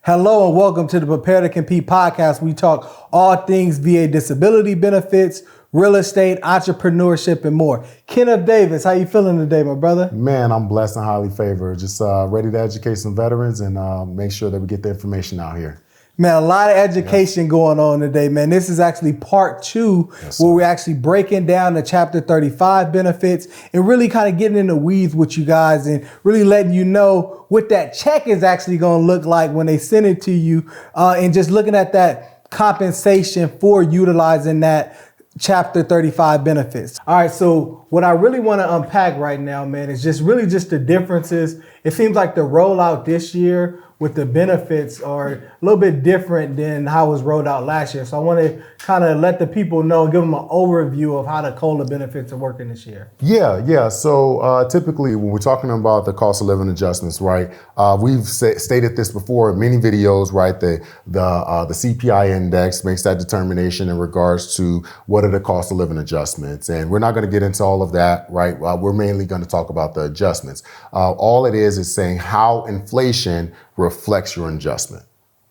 Hello and welcome to the Prepare to Compete podcast. We talk all things VA disability benefits, real estate, entrepreneurship, and more. Kenneth Davis, how you feeling today, my brother? Man, I'm blessed and highly favored. Just ready to educate some veterans and make sure that we get the information out here. Man, a lot of education going on today, man. This is actually part two, where we're actually breaking down the Chapter 35 benefits and really kind of getting in the weeds with you guys and really letting you know what that check is actually going to look like when they send it to you, and just looking at that compensation for utilizing that Chapter 35 benefits. All right, so what I really want to unpack right now, man, is just the differences. It seems like the rollout this year with the benefits are a little bit different than how it was rolled out last year. So I want to kind of let the people know, give them an overview of how the COLA benefits are working this year. Yeah. So typically when we're talking about the cost of living adjustments, right, we've stated this before in many videos, right, the CPI index makes that determination in regards to what are the cost of living adjustments. And we're not going to get into all of that, right? We're mainly going to talk about the adjustments. All it is saying how inflation reflects your adjustment.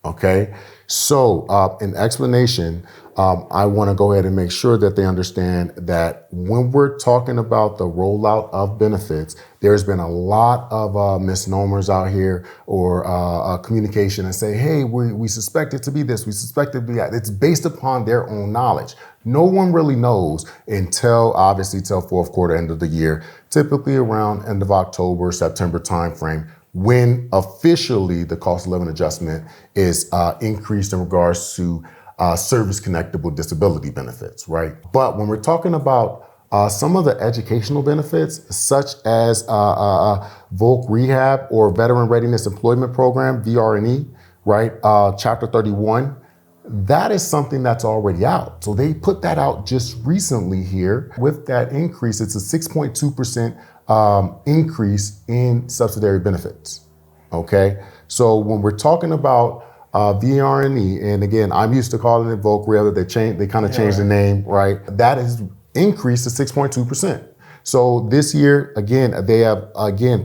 Okay, so in explanation, I want to go ahead and make sure that they understand that when we're talking about the rollout of benefits, there's been a lot of misnomers out here or communication and say, hey, we suspect it to be this, we suspect it to be that. It's based upon their own knowledge. No one really knows until fourth quarter, end of the year, typically around end of October, September timeframe, when officially the cost of living adjustment is increased in regards to service connectable disability benefits, right? But when we're talking about some of the educational benefits, such as VOC Rehab or Veteran Readiness Employment Program, VRNE, right? Chapter 31, that is something that's already out. So they put that out just recently here. With that increase, it's a 6.2% increase in subsidiary benefits. Okay, so when we're talking about VRNE, and again, I'm used to calling it VOC Rehab. They kind of changed the name, right? That is increased to 6.2%. So this year, again, they have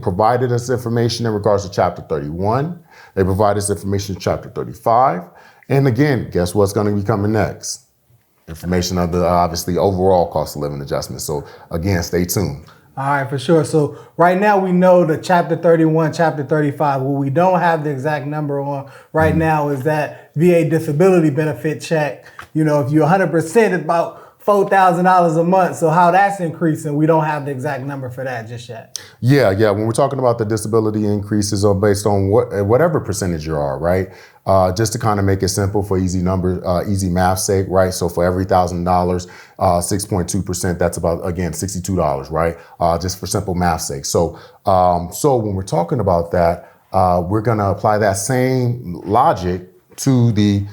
provided us information in regards to Chapter 31. They provided us information in Chapter 35. And again, guess what's going to be coming next? Information of the obviously overall cost of living adjustment. So again, stay tuned. All right, for sure. So right now we know the Chapter 31, Chapter 35. What we don't have the exact number on right now is that VA disability benefit check. You know, if you're 100%, it's about $4,000 a month. So how that's increasing, we don't have the exact number for that just yet. Yeah. When we're talking about the disability increases are based on whatever percentage you are, right? Just to kind of make it simple for easy math sake, right? So for every $1,000, 6.2%, that's about, again, $62, right? Just for simple math sake. So when we're talking about that, we're going to apply that same logic to the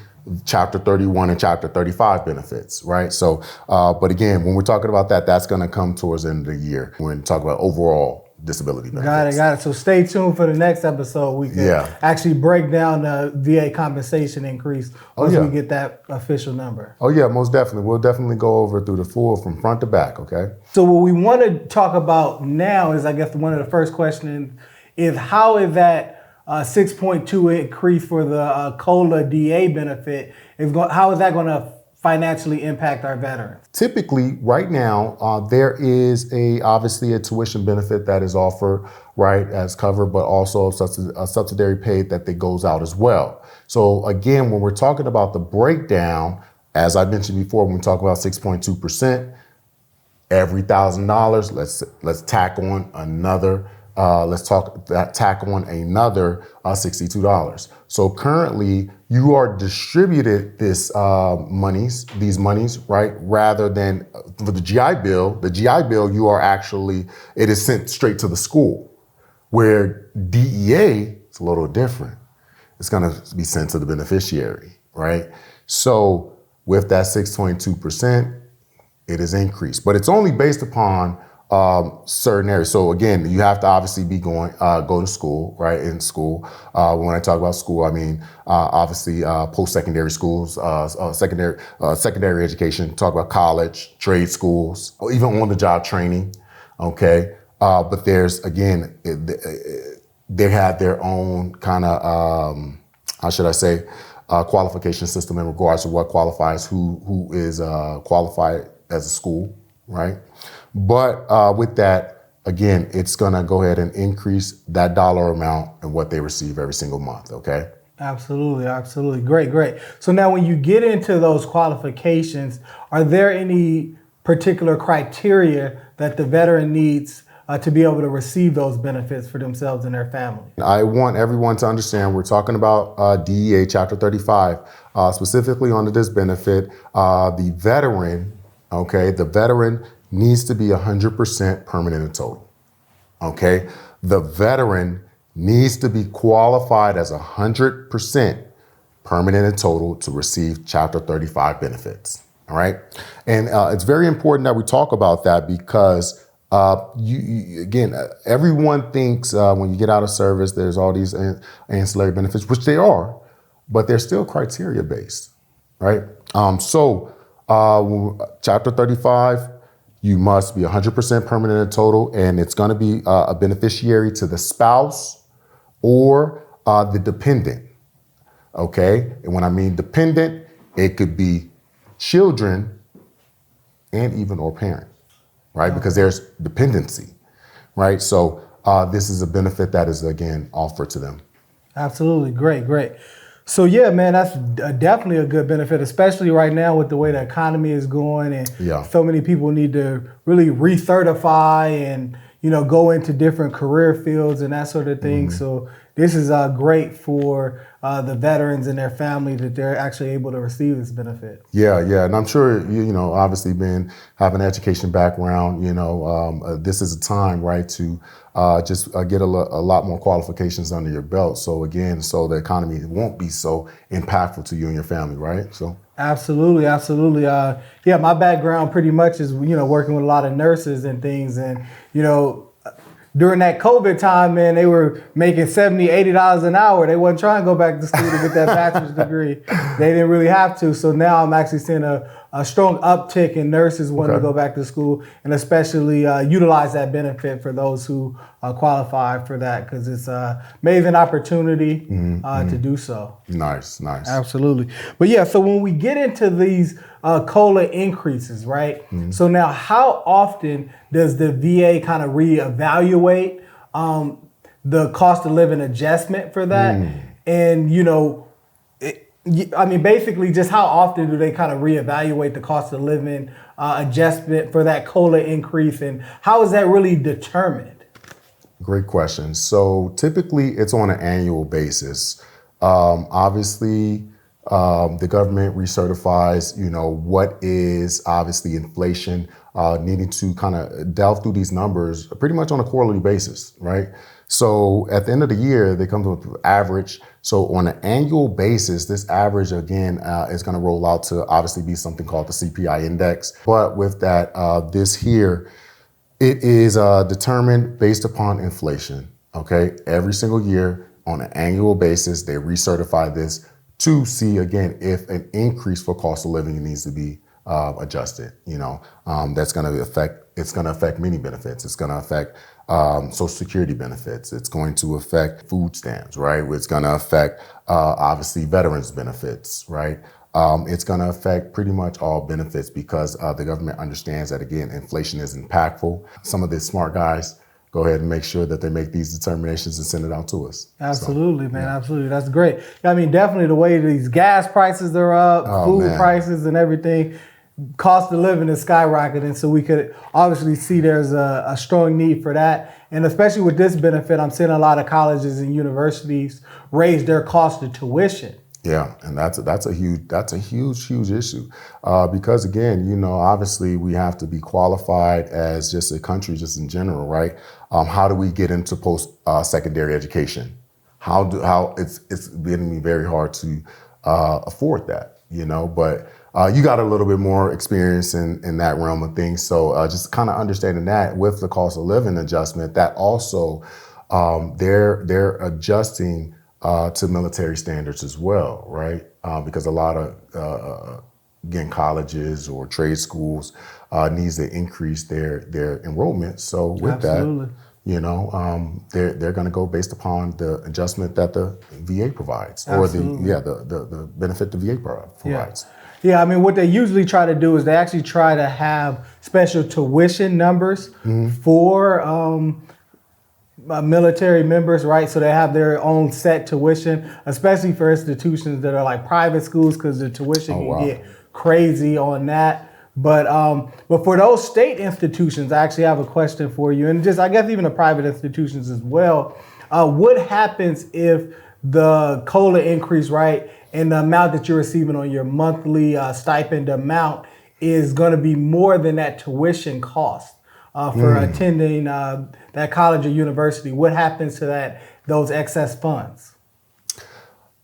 Chapter 31 and Chapter 35 benefits, right? So, but again, when we're talking about that, that's going to come towards the end of the year. We're going to talk about overall disability benefits. Got it. So stay tuned for the next episode. We can actually break down the VA compensation increase once we get that official number. Oh yeah, most definitely. We'll definitely go over through the full from front to back, okay? So what we want to talk about now is, I guess, one of the first questions is how is that 6.2 increase for the COLA DA benefit, how is that going to financially impact our veterans? Typically, right now, there is obviously a tuition benefit that is offered, right, as covered, but also a subsidiary pay that goes out as well. So again, when we're talking about the breakdown, as I mentioned before, when we talk about 6.2%, every $1,000, let's tack on another. Tack on another $62. So currently, you are distributed these monies, right? Rather than for the GI Bill, you are actually, it is sent straight to the school. Where DEA, it's a little different. It's going to be sent to the beneficiary, right? So with that 6.2%, it is increased, but it's only based upon certain areas. So again, you have to obviously be go to school, right? In school. When I talk about school, I mean, obviously, post-secondary schools, secondary education, talk about college, trade schools, or even on-the-job training. Okay. But there's, again, they have their own kind of, how should I say, qualification system in regards to what qualifies, who is qualified as a school, right? But with that, again, it's gonna go ahead and increase that dollar amount and what they receive every single month, okay? Absolutely, absolutely. Great, great. So now when you get into those qualifications, are there any particular criteria that the veteran needs to be able to receive those benefits for themselves and their family? I want everyone to understand we're talking about DEA Chapter 35, specifically under this benefit. The veteran, okay, the veteran needs to be 100% permanent and total, okay? The veteran needs to be qualified as 100% permanent and total to receive Chapter 35 benefits, all right? And it's very important that we talk about that because again, everyone thinks when you get out of service, there's all these ancillary benefits, which they are, but they're still criteria based, right? Chapter 35, you must be 100% permanent and total, and it's gonna be a beneficiary to the spouse or the dependent, okay? And when I mean dependent, it could be children and even or parent, right? Because there's dependency, right? So this is a benefit that is, again, offered to them. Absolutely. Great, great. So yeah, man, that's definitely a good benefit, especially right now with the way the economy is going and so many people need to really recertify and, you know, go into different career fields and that sort of thing. So this is great for the veterans and their family that they're actually able to receive this benefit. Yeah, and I'm sure you know, obviously, have an education background. You know, this is a time, right, to just get a lot more qualifications under your belt. So again, so the economy won't be so impactful to you and your family, right? So. Absolutely, absolutely. Yeah, my background pretty much is, you know, working with a lot of nurses and things, and you know, during that COVID time, man, they were making $70, $80 an hour. They wasn't trying to go back to school to get that bachelor's degree. They didn't really have to. So now I'm actually seeing a strong uptick in nurses wanting to go back to school, and especially utilize that benefit for those who qualify for that, because it's an amazing opportunity to do so. Nice. Absolutely. But yeah, so when we get into these COLA increases, right? So now how often does the VA kind of reevaluate the cost of living adjustment for that? And, you know, I mean, basically just how often do they kind of reevaluate the cost of living adjustment for that COLA increase, and how is that really determined? Great question. So typically it's on an annual basis. Obviously, the government recertifies, you know, what is obviously inflation, needing to kind of delve through these numbers pretty much on a quarterly basis, right? So at the end of the year, they come to an average. So on an annual basis, this average, again, is going to roll out to obviously be something called the CPI index. But with that, this here, it is determined based upon inflation, okay? Every single year on an annual basis, they recertify this to see, again, if an increase for cost of living needs to be adjusted. You know, that's going to affect many benefits. It's going to affect Social Security benefits. It's going to affect food stamps, right? It's going to affect, obviously, veterans benefits, right? It's going to affect pretty much all benefits because the government understands that, again, inflation is impactful. Some of the smart guys go ahead and make sure that they make these determinations and send it out to us. Absolutely, man. Absolutely. That's great. I mean, definitely the way these gas prices are up, food prices and everything, cost of living is skyrocketing. So we could obviously see there's a strong need for that. And especially with this benefit, I'm seeing a lot of colleges and universities raise their cost of tuition. Yeah, and that's a huge issue because, again, you know, obviously we have to be qualified as just a country, just in general, right? How do we get into post-secondary education? How it's getting me very hard to afford that, you know. But you got a little bit more experience in that realm of things, so just kind of understanding that with the cost of living adjustment, that also they're adjusting to military standards as well, right? Because a lot of, again, colleges or trade schools needs to increase their enrollment. So with that, they're going to go based upon the adjustment that the VA provides, Absolutely. or the benefit the VA provides. Yeah, I mean, what they usually try to do is they actually try to have special tuition numbers for military members, right? So they have their own set tuition, especially for institutions that are like private schools, because the tuition can get crazy on that. But for those state institutions, I actually have a question for you, and just I guess even the private institutions as well. What happens if the COLA increase, right, and the amount that you're receiving on your monthly stipend amount is going to be more than that tuition cost for attending that college or university? What happens to those excess funds?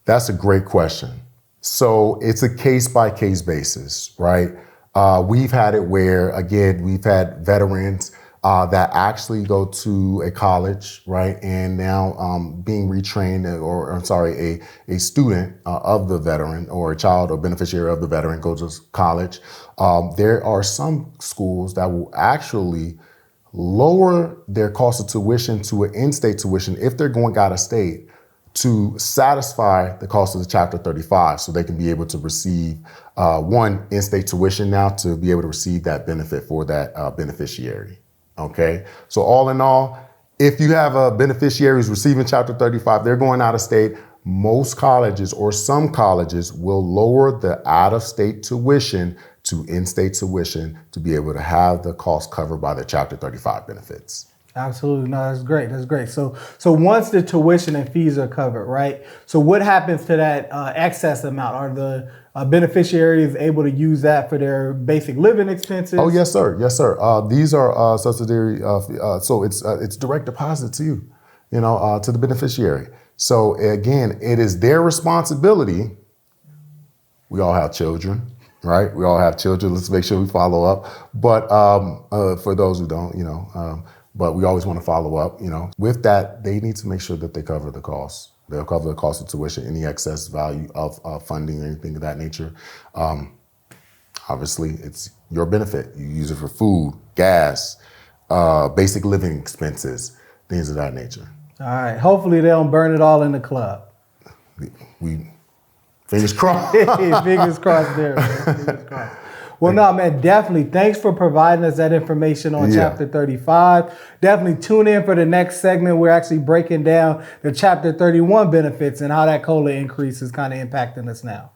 That's a great question. So it's a case-by-case basis, right? We've had it where, again, we've had veterans that actually go to a college, right, and now being retrained, a student of the veteran, or a child or beneficiary of the veteran goes to college. There are some schools that will actually lower their cost of tuition to an in-state tuition if they're going out of state, to satisfy the cost of the Chapter 35, so they can be able to receive in-state tuition now, to be able to receive that benefit for that beneficiary. Okay, so all in all, if you have a beneficiary who's receiving Chapter 35, they're going out of state, most colleges or some colleges will lower the out-of-state tuition to in-state tuition to be able to have the cost covered by the Chapter 35 benefits. Absolutely. No, that's great. That's great. So once the tuition and fees are covered, right? So what happens to that excess amount? Are the beneficiaries able to use that for their basic living expenses? Oh, yes, sir. Yes, sir. These are subsidiary. So it's direct deposit to you, to the beneficiary. So again, it is their responsibility. We all have children, right? We all have children. Let's make sure we follow up. But for those who don't, but we always want to follow up, With that, they need to make sure that they cover the costs. They'll cover the cost of tuition, any excess value of funding, anything of that nature. Obviously, it's your benefit. You use it for food, gas, basic living expenses, things of that nature. All right. Hopefully they don't burn it all in the club. We fingers crossed. Fingers crossed there, man. Fingers crossed. Well, no, man, definitely. Thanks for providing us that information on Chapter 35. Definitely tune in for the next segment. We're actually breaking down the Chapter 31 benefits and how that COLA increase is kind of impacting us now.